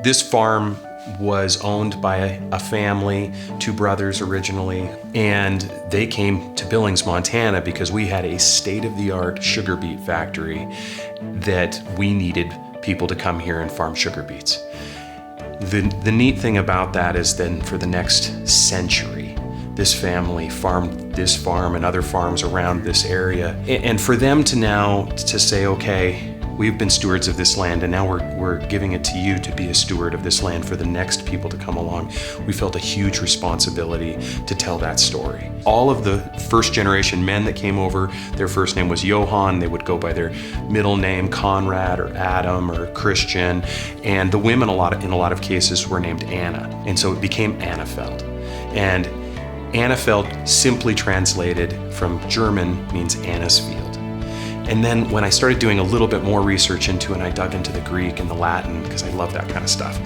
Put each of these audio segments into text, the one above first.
This farm was owned by a family, two brothers originally, and they came to Billings, Montana because we had a state-of-the-art sugar beet factory that we needed people to come here and farm sugar beets. The neat thing about that is then for the next century, this family farmed this farm and other farms around this area. And for them to now to say, okay, we've been stewards of this land and now we're giving it to you to be a steward of this land for the next people to come along, we felt a huge responsibility to tell that story. All of the first generation men that came over, their first name was Johann. They would go by their middle name, Conrad or Adam or Christian. And the women in a lot of cases were named Anna. And so it became Annafeld. And Annafeld, simply translated from German, means Anna's field. And then when I started doing a little bit more research into it, and I dug into the Greek and the Latin, because I love that kind of stuff,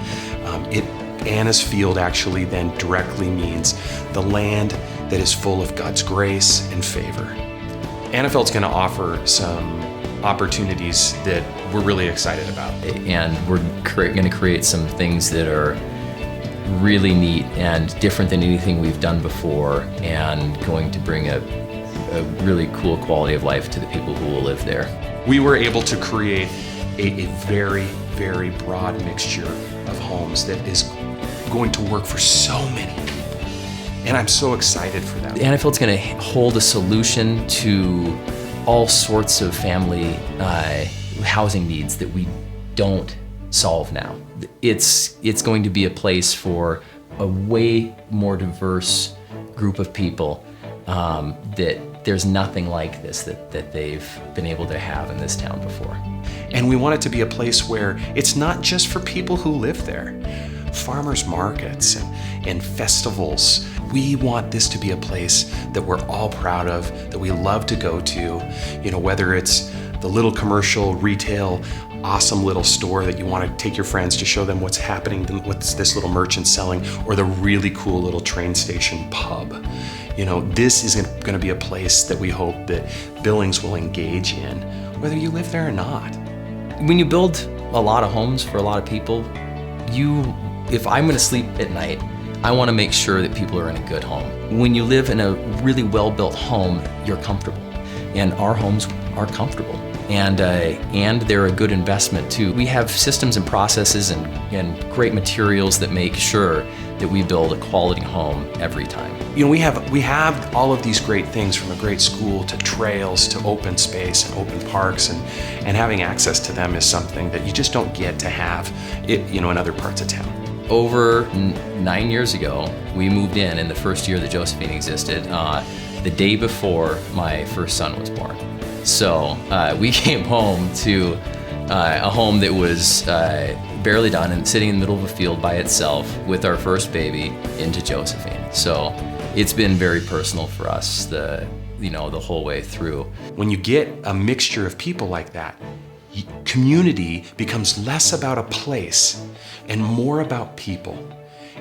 Anna's field actually then directly means the land that is full of God's grace and favor. Annafeld's going to offer some opportunities that we're really excited about. And we're going to create some things that are really neat and different than anything we've done before, and going to bring a really cool quality of life to the people who will live there. We were able to create a very, very broad mixture of homes that is going to work for so many people. And I'm so excited for that. Annafeld's going to hold a solution to all sorts of family housing needs that we don't solve now. It's going to be a place for a way more diverse group of people that there's nothing like this that they've been able to have in this town before. And we want it to be a place where it's not just for people who live there. Farmers markets and festivals. We want this to be a place that we're all proud of, that we love to go to. You know, whether it's the little commercial, retail, awesome little store that you want to take your friends to show them what's happening, what's this little merchant selling, or the really cool little train station pub. You know, this is going to be a place that we hope that Billings will engage in, whether you live there or not. When you build a lot of homes for a lot of people, if I'm going to sleep at night, I want to make sure that people are in a good home. When you live in a really well-built home, you're comfortable. And our homes are comfortable. And they're a good investment too. We have systems and processes and great materials that make sure that we build a quality home every time. You know, we have all of these great things, from a great school to trails to open space and open parks, and having access to them is something that you just don't get to have in other parts of town. Over 9 years ago, we moved in the first year that Josephine existed, the day before my first son was born. So we came home to a home that was barely done and sitting in the middle of a field by itself with our first baby into Josephine. So it's been very personal for us the whole way through. When you get a mixture of people like that, community becomes less about a place and more about people.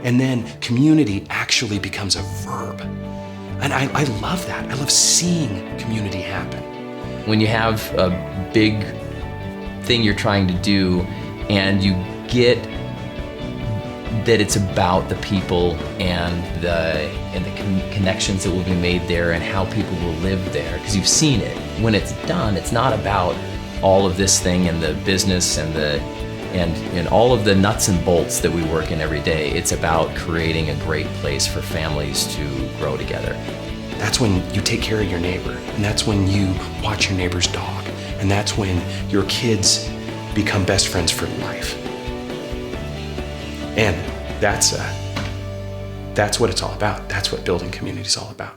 And then community actually becomes a verb. And I love that. I love seeing community happen. When you have a big thing you're trying to do and you get that it's about the people and the connections that will be made there and how people will live there, because you've seen it. When it's done, it's not about all of this thing and the business and all of the nuts and bolts that we work in every day. It's about creating a great place for families to grow together. That's when you take care of your neighbor, and that's when you watch your neighbor's dog, and that's when your kids become best friends for life. And that's what it's all about. That's what building community is all about.